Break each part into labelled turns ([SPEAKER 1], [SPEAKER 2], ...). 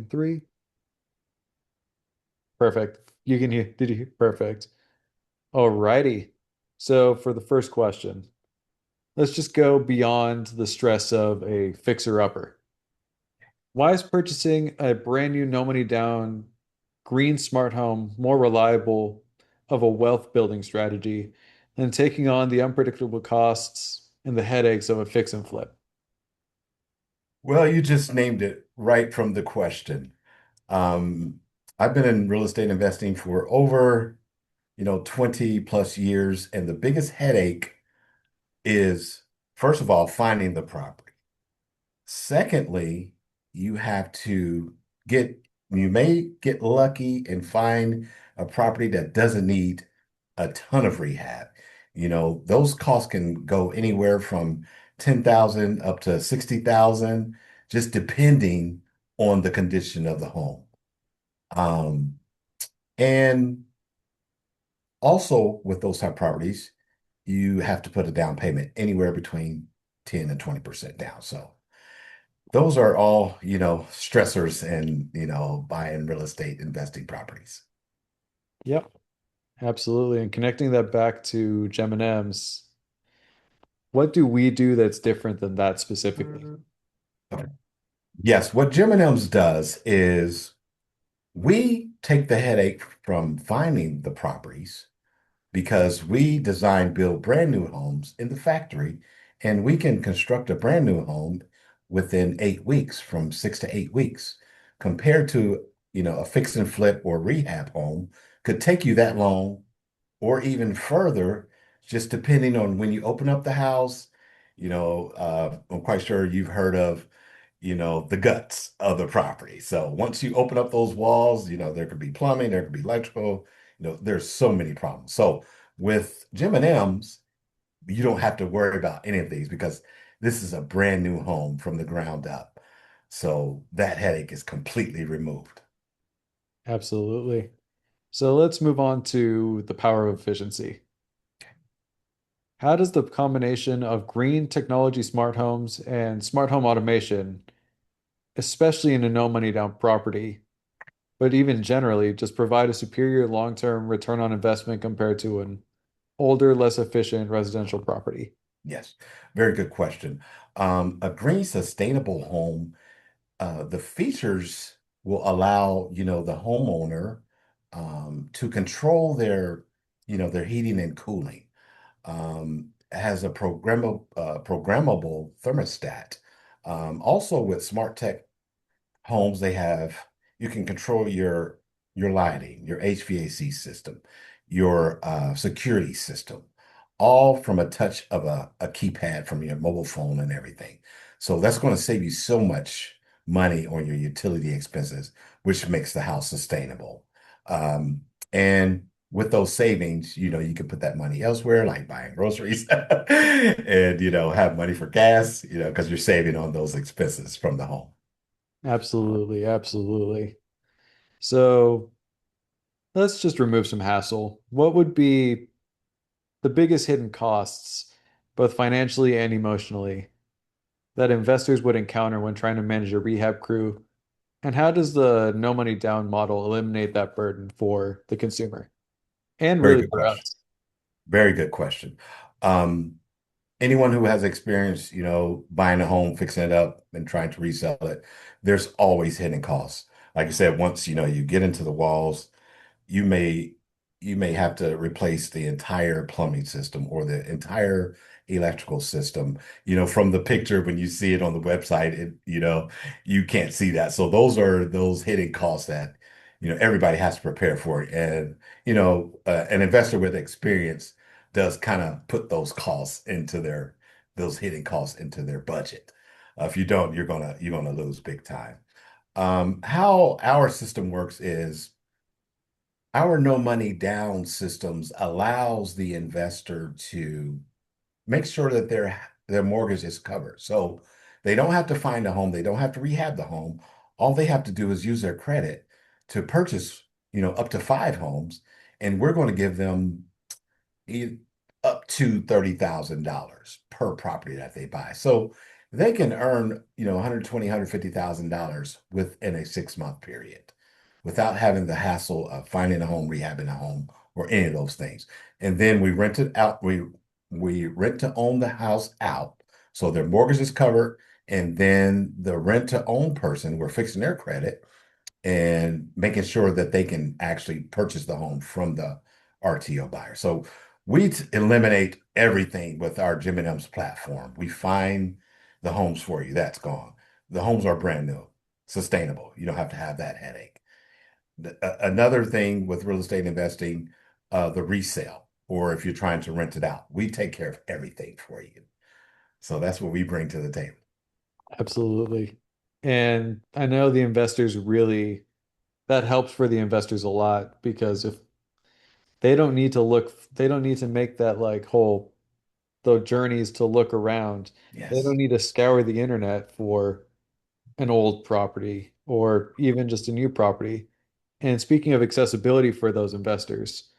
[SPEAKER 1] Three. Perfect. You can hear, did you hear? Perfect. Alrighty. So for the first question, let's just go beyond the stress of a fixer-upper. Why is purchasing a brand new, no money down green smart home more reliable of a wealth building strategy than taking on the unpredictable costs and the headaches of a fix and flip?
[SPEAKER 2] Well, you just named it right from the question. Um, I've been in real estate investing for over, 20 plus years, and the biggest headache is, first of all, finding the property. Secondly, you have to get, you may get lucky and find a property that doesn't need a ton of rehab. Those costs can go anywhere from 10,000 up to 60,000, just depending on the condition of the home. Um, and also with those type of properties, you have to put a down payment anywhere between 10 and 20% down. So those are all, stressors and, buying real estate investing properties.
[SPEAKER 1] Yep, absolutely. And connecting that back to Gem&M's, what do we do that's different than that specifically?
[SPEAKER 2] Okay. Yes, what Gem&M's does is we take the headache from finding the properties because we design, build brand new homes in the factory, and we can construct a brand new home within 8 weeks, from 6 to 8 weeks, compared to, a fix and flip or rehab home could take you that long or even further, just depending on when you open up the house. I'm quite sure you've heard of, the guts of the property. So once you open up those walls, there could be plumbing, there could be electrical, there's so many problems. So with Jim and M's, you don't have to worry about any of these because this is a brand new home from the ground up. So that headache is completely removed.
[SPEAKER 1] Absolutely. So let's move on to the power of efficiency. How does the combination of green technology smart homes and smart home automation, especially in a no money down property, but even generally, just provide a superior long-term return on investment compared to an older, less efficient residential property?
[SPEAKER 2] Yes, very good question. A green sustainable home, the features will allow, the homeowner to control their heating and cooling. Has a programmable thermostat. Also with smart tech homes, you can control your lighting, your HVAC system, your security system, all from a touch of a keypad from your mobile phone and everything. So that's going to save you so much money on your utility expenses, which makes the house sustainable. And with those savings, you can put that money elsewhere, like buying groceries and, have money for gas, because you're saving on those expenses from the home.
[SPEAKER 1] Absolutely, absolutely. So let's just remove some hassle. What would be the biggest hidden costs, both financially and emotionally, that investors would encounter when trying to manage a rehab crew? And how does the no money down model eliminate that burden for the consumer and
[SPEAKER 2] Very
[SPEAKER 1] really
[SPEAKER 2] good
[SPEAKER 1] for
[SPEAKER 2] question.
[SPEAKER 1] us?
[SPEAKER 2] Very good question. Um, Anyone who has experience, buying a home, fixing it up, and trying to resell it, there's always hidden costs. Like I said, once, you get into the walls, you may you may have to replace the entire plumbing system or the entire electrical system. From the picture when you see it on the website, you can't see that. So those are those hidden costs that, everybody has to prepare for. And, an investor with experience does kind of put those hidden costs into their budget. If you don't, you're gonna lose big time. How our system works is our no money down systems allows the investor to make sure that their mortgage is covered. So they don't have to find a home, they don't have to rehab the home. All they have to do is use their credit to purchase, up to 5 homes, and we're going to give them e- up to $30,000 per property that they buy. So they can earn, 120, $150,000 within a 6-month period without having the hassle of finding a home, rehabbing a home, or any of those things. And then we rent it out. We rent to own the house out. So their mortgage is covered. And then the rent to own person, we're fixing their credit and making sure that they can actually purchase the home from the RTO buyer. So we eliminate everything with our GEM&M'S platform. We find the homes for you. That's gone. The homes are brand new, sustainable. You don't have to have that headache. Another thing with real estate investing, the resale, or if you're trying to rent it out, we take care of everything for you. So that's what we bring to the table.
[SPEAKER 1] Absolutely. And I know the investors really, that helps for the investors a lot because if they don't need to look, they don't need to make that like whole, the journeys to look around. They don't
[SPEAKER 2] Yes,
[SPEAKER 1] need to scour the internet for an old property or even just a new property. And speaking of accessibility for those investors,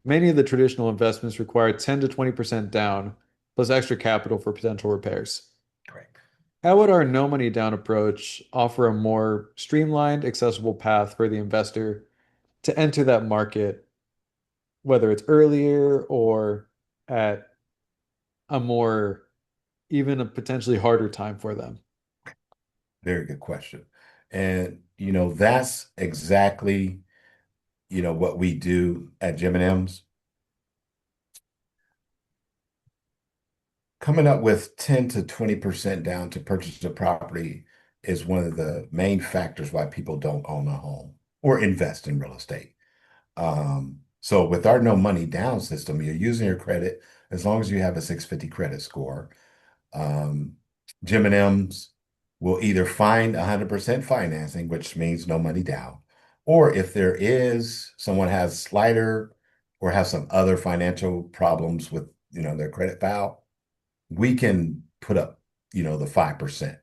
[SPEAKER 1] many of the traditional investments require 10 to 20% down plus extra capital for potential repairs.
[SPEAKER 2] correct.
[SPEAKER 1] How would our no money down approach offer a more streamlined, accessible path for the investor to enter that market, whether it's earlier or at a more, even a potentially harder time for them?
[SPEAKER 2] Very good question. And, that's exactly, what we do at Gem&M's. Coming up with 10 to 20% down to purchase a property is one of the main factors why people don't own a home or invest in real estate. So with our no money down system, you're using your credit as long as you have a 650 credit score. Um, Gem&M's will either find 100% financing, which means no money down, or if there is someone has slighter or has some other financial problems with, their credit file, we can put up, the 5%.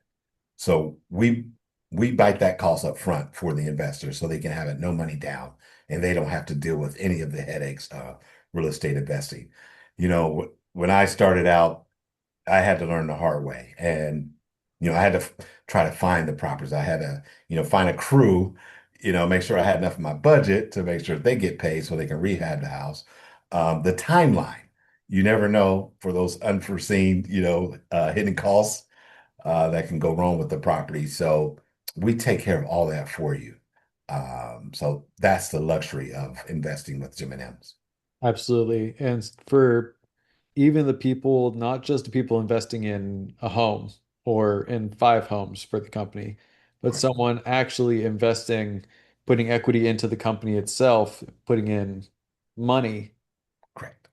[SPEAKER 2] So we bite that cost up front for the investor so they can have it no money down and they don't have to deal with any of the headaches of real estate investing. When I started out, I had to learn the hard way. And, I had to try to find the properties. I had to, find a crew, make sure I had enough in my budget to make sure they get paid so they can rehab the house. The timeline, you never know for those unforeseen, hidden costs that can go wrong with the property. So we take care of all that for you. So that's the luxury of investing with Jim and M's.
[SPEAKER 1] Absolutely. And for even the people, not just the people investing in a home or in 5 homes for the company, but
[SPEAKER 2] Correct.
[SPEAKER 1] someone actually investing, putting equity into the company itself, putting in money.
[SPEAKER 2] Correct.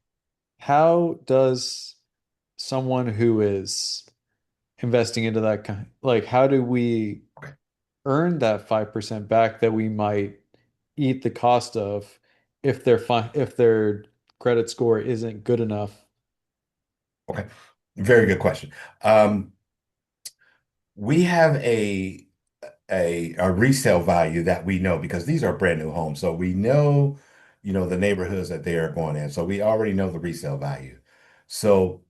[SPEAKER 1] How does someone who is investing into that kind, like, how do we
[SPEAKER 2] Okay.
[SPEAKER 1] earn that 5% back that we might eat the cost of if if their credit score isn't good enough?
[SPEAKER 2] Okay. Very good question. We have a resale value that we know because these are brand new homes. So we know, the neighborhoods that they are going in. So we already know the resale value. So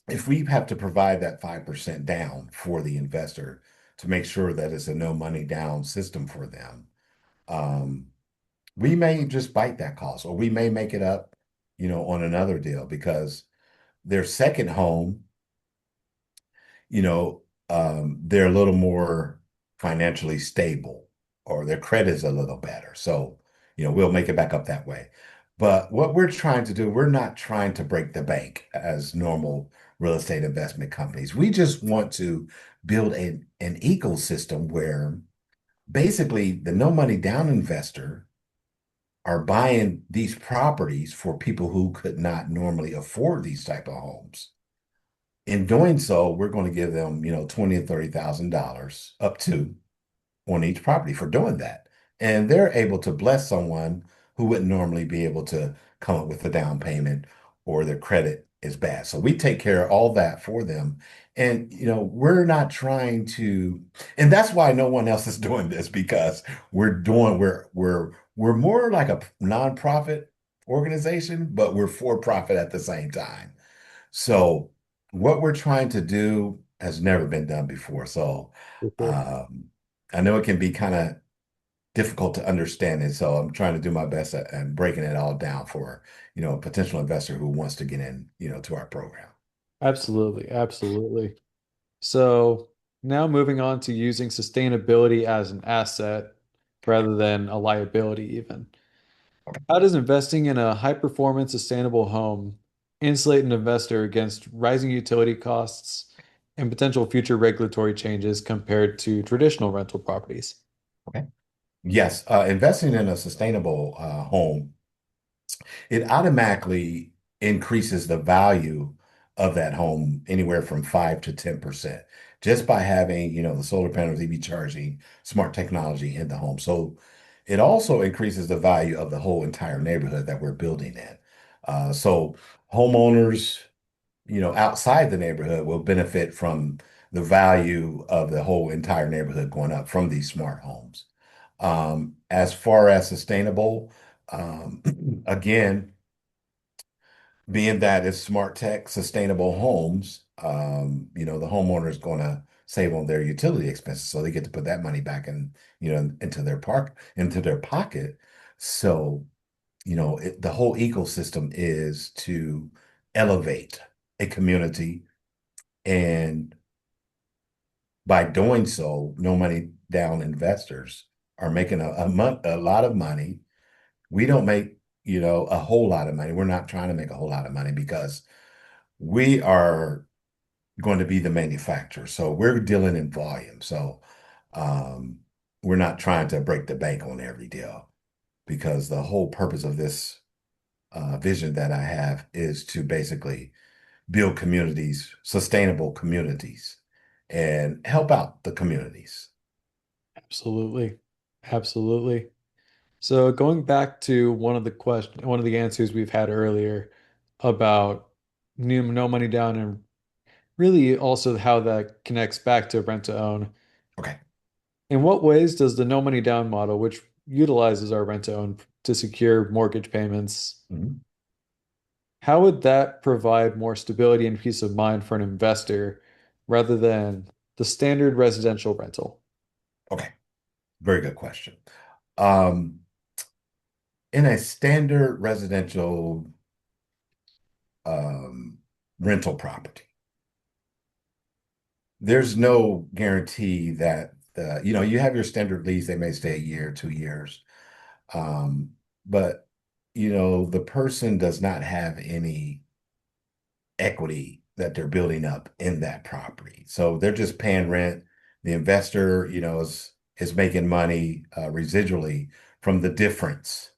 [SPEAKER 2] if we have to provide that 5% down for the investor to make sure that it's a no money down system for them, um, we may just bite that cost or we may make it up, on another deal because their second home, they're a little more financially stable or their credit is a little better. So, we'll make it back up that way. But what we're trying to do, we're not trying to break the bank as normal real estate investment companies. We just want to build an ecosystem where basically the no money down investor are buying these properties for people who could not normally afford these type of homes. In doing so, we're going to give them, 20 and $30,000 up to on each property for doing that. And they're able to bless someone who wouldn't normally be able to come up with a down payment or their credit is bad. So we take care of all that for them. And, we're not trying to, and that's why no one else is doing this because we're more like a nonprofit organization, but we're for profit at the same time. So what we're trying to do has never been done before. So
[SPEAKER 1] For sure.
[SPEAKER 2] um, I know it can be kind of difficult to understand it. So I'm trying to do my best at breaking it all down for, a potential investor who wants to get in, to our program.
[SPEAKER 1] Absolutely, absolutely. So now moving on to using sustainability as an asset rather than a liability even.
[SPEAKER 2] Okay.
[SPEAKER 1] How does investing in a high-performance sustainable home insulate an investor against rising utility costs and potential future regulatory changes compared to traditional rental properties?
[SPEAKER 2] Okay. Yes, investing in a sustainable home, it automatically increases the value of that home anywhere from 5 to 10% just by having, the solar panels, EV charging, smart technology in the home. So it also increases the value of the whole entire neighborhood that we're building in. So homeowners, outside the neighborhood will benefit from the value of the whole entire neighborhood going up from these smart homes. As far as sustainable, again, being that it's smart tech, sustainable homes, the homeowner is going to save on their utility expenses, so they get to put that money back in, into their pocket. So, the whole ecosystem is to elevate a community, and by doing so, no money down investors are making a lot of money. We don't make, a whole lot of money. We're not trying to make a whole lot of money because we are going to be the manufacturer. So we're dealing in volume. So um, we're not trying to break the bank on every deal because the whole purpose of this vision that I have is to basically build communities, sustainable communities, and help out the communities.
[SPEAKER 1] Absolutely. Absolutely. So going back to one of the answers we've had earlier about no money down and really also how that connects back to rent to own.
[SPEAKER 2] Okay.
[SPEAKER 1] In what ways does the no money down model, which utilizes our rent to own to secure mortgage payments,
[SPEAKER 2] Mhm.
[SPEAKER 1] how would that provide more stability and peace of mind for an investor rather than the standard residential rental?
[SPEAKER 2] Okay. Very good question. Um, in a standard residential um, rental property, there's no guarantee that you have your standard lease, they may stay a year, 2 years. Um, but the person does not have any equity that they're building up in that property. So they're just paying rent. The investor, is making money residually from the difference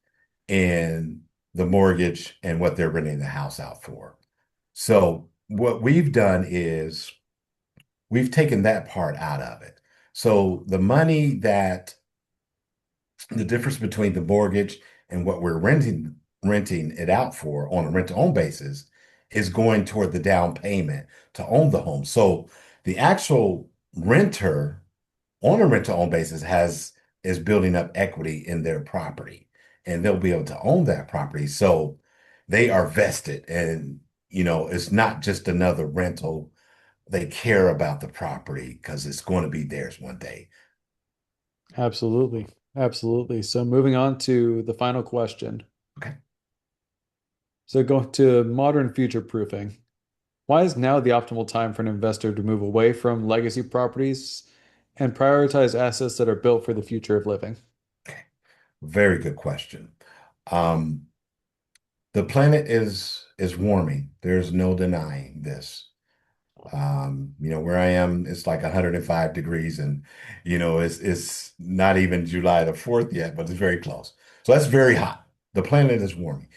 [SPEAKER 2] in the mortgage and what they're renting the house out for. So what we've done is we've taken that part out of it. So the money that the difference between the mortgage and what we're renting it out for on a rent-to-own basis is going toward the down payment to own the home. So the actual renter on a rent-to-own basis has is building up equity in their property, and they'll be able to own that property. So they are vested, and it's not just another rental. They care about the property because it's going to be theirs one day.
[SPEAKER 1] Absolutely. Absolutely. So moving on to the final question.
[SPEAKER 2] Okay.
[SPEAKER 1] So going to modern future proofing. Why is now the optimal time for an investor to move away from legacy properties and prioritize assets that are built for the future of living?
[SPEAKER 2] Okay. Very good question. Um, the planet is warming. There's no denying this. Where I am, it's like 105 degrees, and it's not even July the 4th yet, but it's very close. So that's very hot. The planet is warming.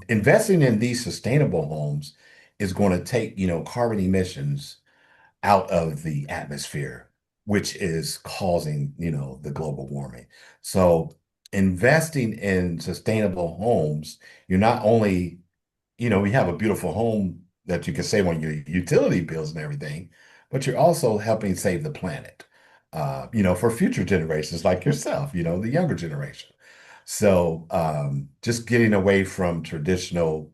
[SPEAKER 2] Investing in these sustainable homes is going to take, carbon emissions out of the atmosphere, which is causing, the global warming. So investing in sustainable homes, you're not only, we have a beautiful home that you can save on your utility bills and everything, but you're also helping save the planet, for future generations like yourself, the younger generation. So just getting away from traditional,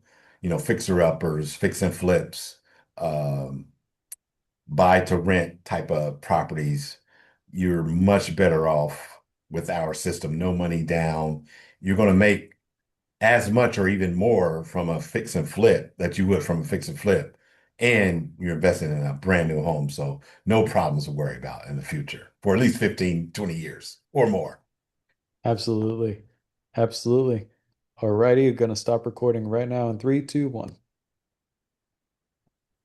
[SPEAKER 2] fixer uppers, fix and flips, um, buy to rent type of properties, you're much better off with our system. No money down. You're going to make as much or even more from a fix and flip that you would from a fix and flip. And you're investing in a brand new home. So no problems to worry about in the future for at least 15, 20 years or more.
[SPEAKER 1] Absolutely. Absolutely. Alrighty, you're gonna stop recording right now in three, two, one.